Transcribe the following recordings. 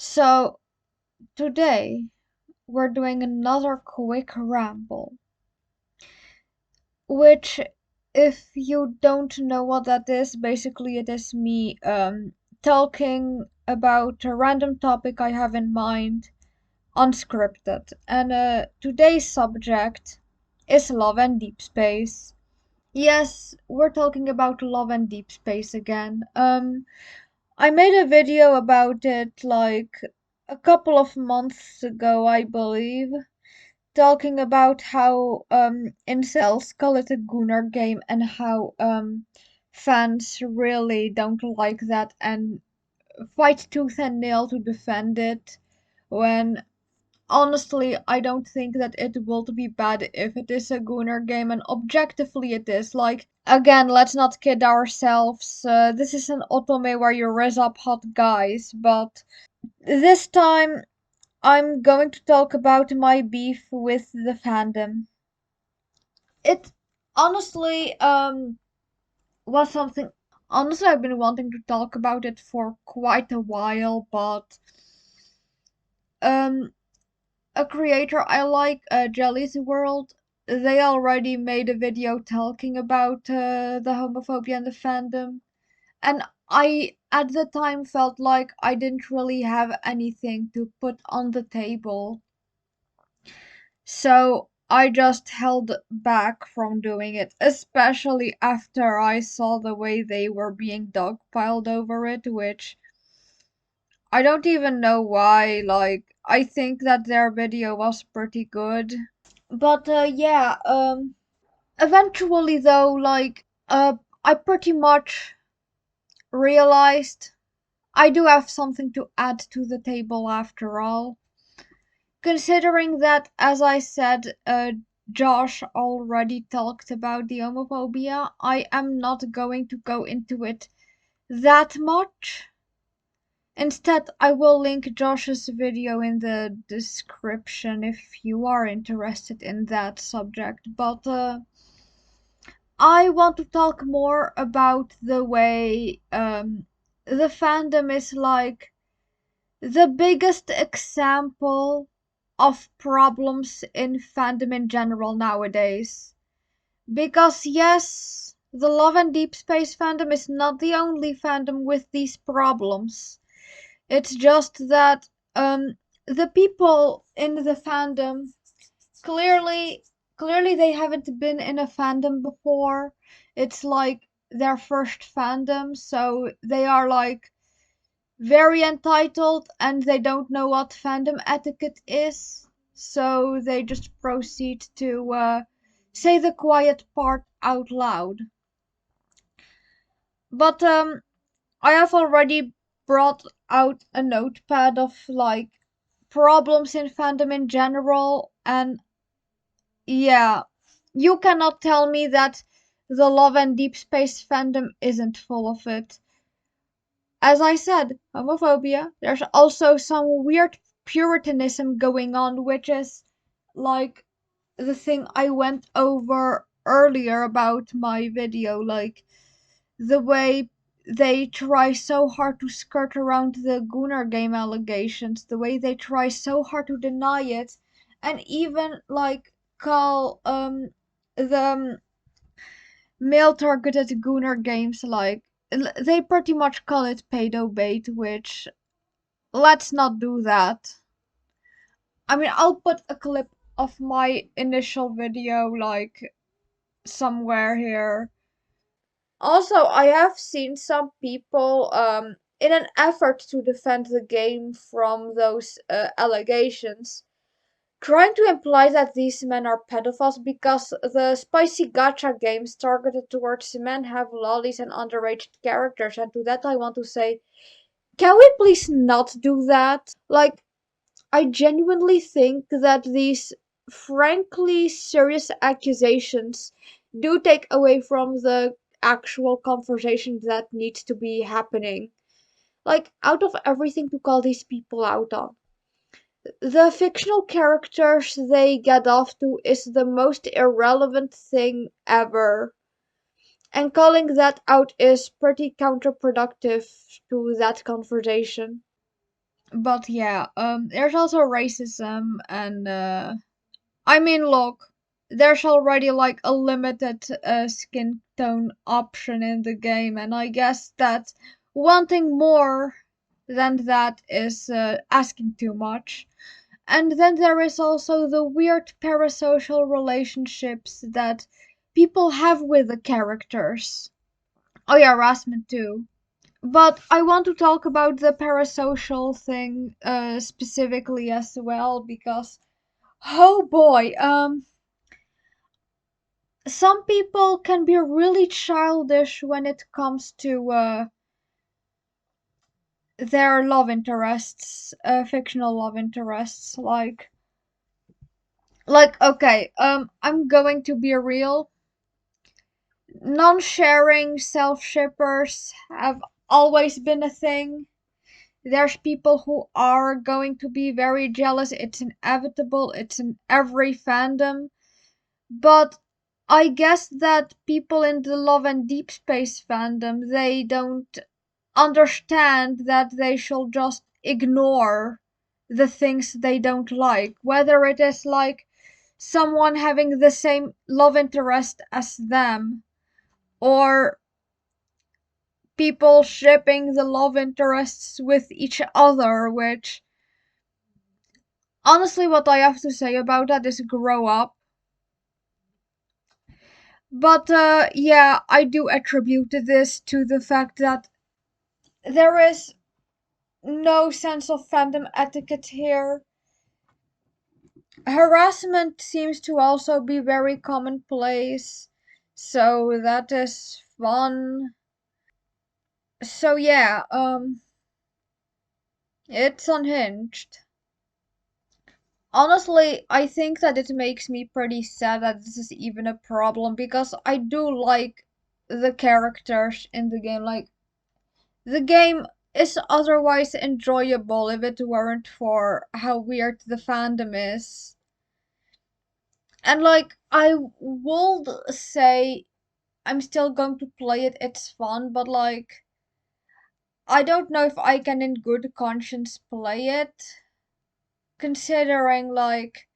So today we're doing another quick ramble, which if you don't know what that is, basically it is me talking about a random topic I have in mind, unscripted. And today's subject is love and deep space. Yes, we're talking about love and deep space again. I made a video about it like a couple of months ago, I believe, talking about how incels call it a gooner game and how fans really don't like that and fight tooth and nail to defend it when honestly I don't think that it will be bad if it is a gooner game, and objectively it is. Like, again, let's not kid ourselves. This is an otome where you raise up hot guys, but this time I'm going to talk about my beef with the fandom. It honestly was something. Honestly, I've been wanting to talk about it for quite a while, but um a creator I like, Jelly's World, they already made a video talking about the homophobia and the fandom, and I at the time felt like I didn't really have anything to put on the table. So I just held back from doing it, especially after I saw the way they were being dogpiled over it, which I don't even know why. Like, I think that their video was pretty good. But yeah, eventually though, like, I pretty much realized I do have something to add to the table after all. Considering that, as I said, Josh already talked about the homophobia, I am not going to go into it that much. Instead, I will link Josh's video in the description if you are interested in that subject. But I want to talk more about the way the fandom is like the biggest example of problems in fandom in general nowadays. Because, yes, the Love and Deepspace fandom is not the only fandom with these problems. It's just that the people in the fandom clearly clearly they haven't been in a fandom before. It's like their first fandom, so they are like very entitled and they don't know what fandom etiquette is. So they just proceed to say the quiet part out loud. But I have already brought out a notepad of like problems in fandom in general, and yeah, you cannot tell me that the Love and Deep Space fandom isn't full of it. As I said, homophobia, there's also some weird puritanism going on, which is like the thing I went over earlier about my video, like the way they try so hard to skirt around the Gunnar game allegations, the way they try so hard to deny it, and even like call the male targeted Gunnar games like they pretty much call it pedo bait, which let's not do that. I mean, I'll put a clip of my initial video like somewhere here. Also, I have seen some people, in an effort to defend the game from those allegations, trying to imply that these men are pedophiles because the spicy gacha games targeted towards men have lollies and underage characters. And to that, I want to say, can we please not do that? Like, I genuinely think that these frankly serious accusations do take away from the actual conversation that needs to be happening. Like, out of everything to call these people out on, the fictional characters they get off to is the most irrelevant thing ever. And calling that out is pretty counterproductive to that conversation. But yeah, there's also racism and I mean, look, there's already like a limited skin tone option in the game, and I guess that wanting more than that is asking too much. And then there is also the weird parasocial relationships that people have with the characters. Oh yeah, harassment too. But I want to talk about the parasocial thing specifically as well because oh boy, some people can be really childish when it comes to their love interests, fictional love interests. Like okay, I'm going to be real. Non-sharing self-shippers have always been a thing. There's people who are going to be very jealous. It's inevitable. It's in every fandom. But I guess that people in the Love and Deepspace fandom, they don't understand that they should just ignore the things they don't like. Whether it is like someone having the same love interest as them, or people shipping the love interests with each other, which honestly, what I have to say about that is grow up. But yeah, I do attribute this to the fact that there is no sense of fandom etiquette here. Harassment seems to also be very commonplace, so that is fun. So yeah, it's unhinged. Honestly, I think that it makes me pretty sad that this is even a problem because I do like the characters in the game. Like, the game is otherwise enjoyable if it weren't for how weird the fandom is. And like, I would say I'm still going to play it, it's fun, but like, I don't know if I can in good conscience play it, considering like,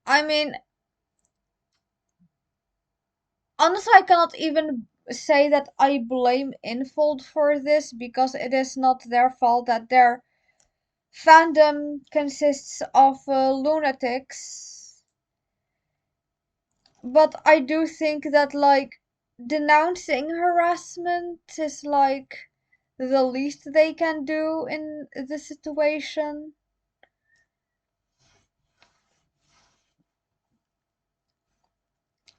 I mean, honestly, I cannot even say that I blame Infold for this because it is not their fault that their fandom consists of lunatics. But I do think that like denouncing harassment is like the least they can do in the situation.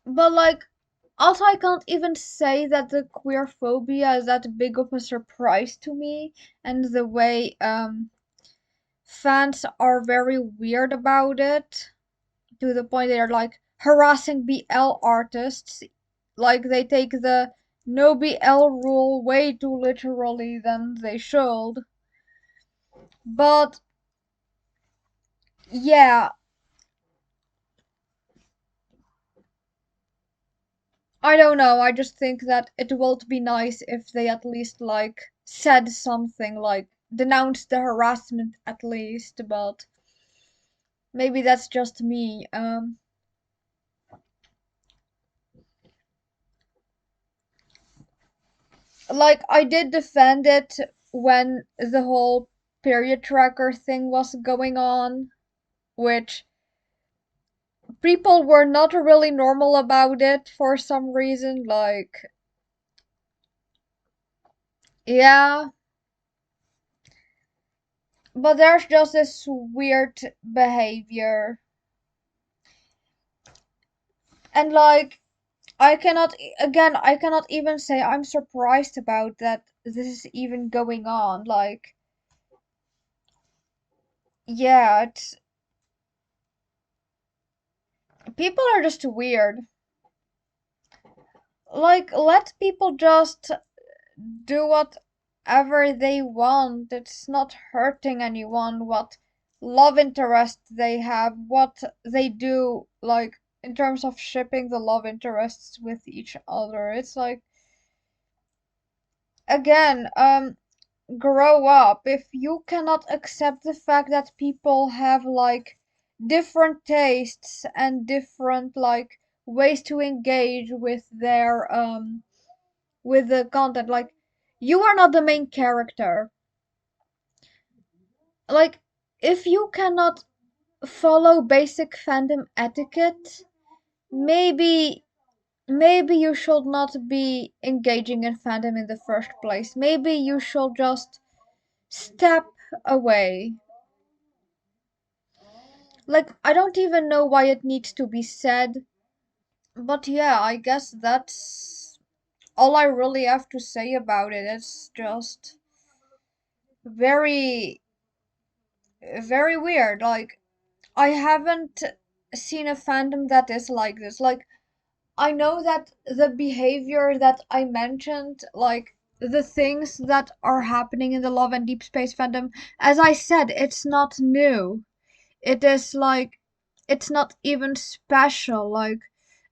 But like also I can't even say that the queer phobia is that big of a surprise to me and the way fans are very weird about it to the point they're like harassing BL artists. Like they take the no BL rule way too literally than they should. But yeah, I don't know. I just think that it would be nice if they at least like said something like denounced the harassment at least, but maybe that's just me. Like I did defend it when the whole period tracker thing was going on, which people were not really normal about it for some reason. Like, yeah, but there's just this weird behavior. And like, I cannot even say I'm surprised about that this is even going on. Like, yeah, it's people are just weird. Like, let people just do whatever they want. It's not hurting anyone what love interest they have, what they do, like in terms of shipping the love interests with each other. It's like again, grow up, if you cannot accept the fact that people have like different tastes and different like ways to engage with the content, like you are not the main character. Like if you cannot follow basic fandom etiquette, maybe maybe you should not be engaging in fandom in the first place. Maybe you should just step away. Like, I don't even know why it needs to be said, but yeah, I guess that's all I really have to say about it. It's just very, very weird. Like, I haven't seen a fandom that is like this. Like, I know that the behavior that I mentioned, like the things that are happening in the Love and Deepspace fandom, as I said, it's not new. It is like, it's not even special. Like,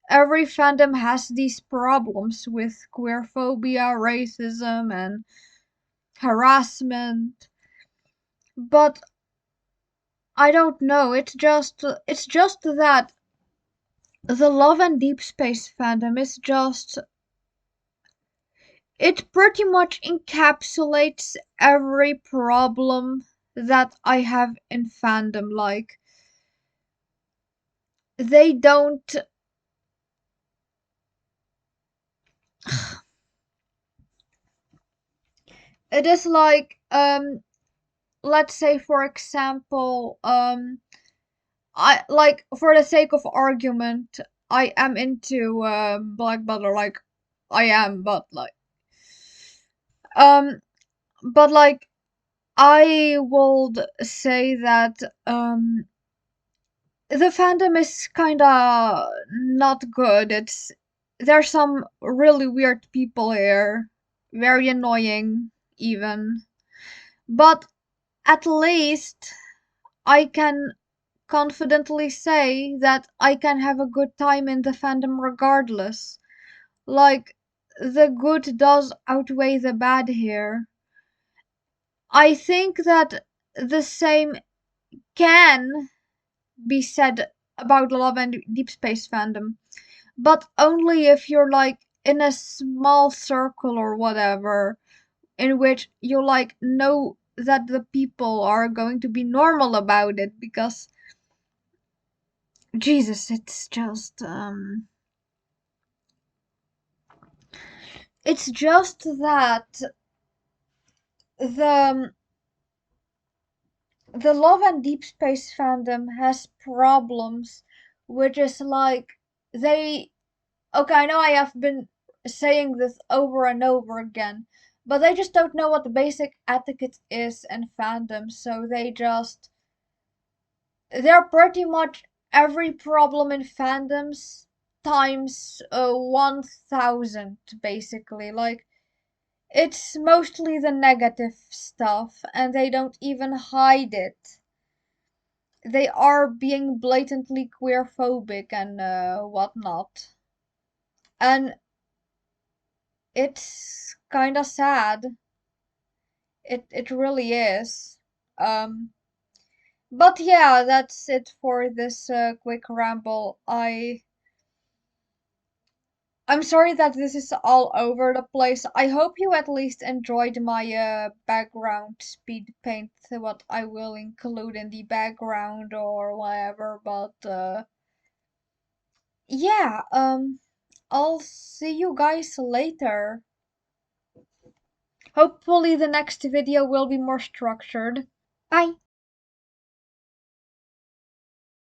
every fandom has these problems with queerphobia, racism, and harassment. But I don't know. It's just that the Love and Deepspace fandom is just, it pretty much encapsulates every problem that I have in fandom. Like, they don't. It is like, let's say for example, I like, for the sake of argument, I am into Black Butler. Like, I am, um, but like I would say that the fandom is kinda not good. There's some really weird people here, very annoying even. But at least I can confidently say that I can have a good time in the fandom regardless. Like, the good does outweigh the bad here. I think that the same can be said about Love and Deepspace fandom, but only if you're like in a small circle or whatever, in which you like know that the people are going to be normal about it, because Jesus, it's just that the the Love and Deepspace fandom has problems, which is like, they, okay, I know I have been saying this over and over again, but they just don't know what the basic etiquette is in fandom, so they're pretty much every problem in fandoms times 1000, basically. Like, it's mostly the negative stuff, and they don't even hide it. They are being blatantly queerphobic and whatnot. And it's kinda sad. It really is. Um, but yeah, that's it for this quick ramble. I'm sorry that this is all over the place. I hope you at least enjoyed my background speed paint, what I will include in the background or whatever. But yeah, I'll see you guys later. Hopefully the next video will be more structured. Bye.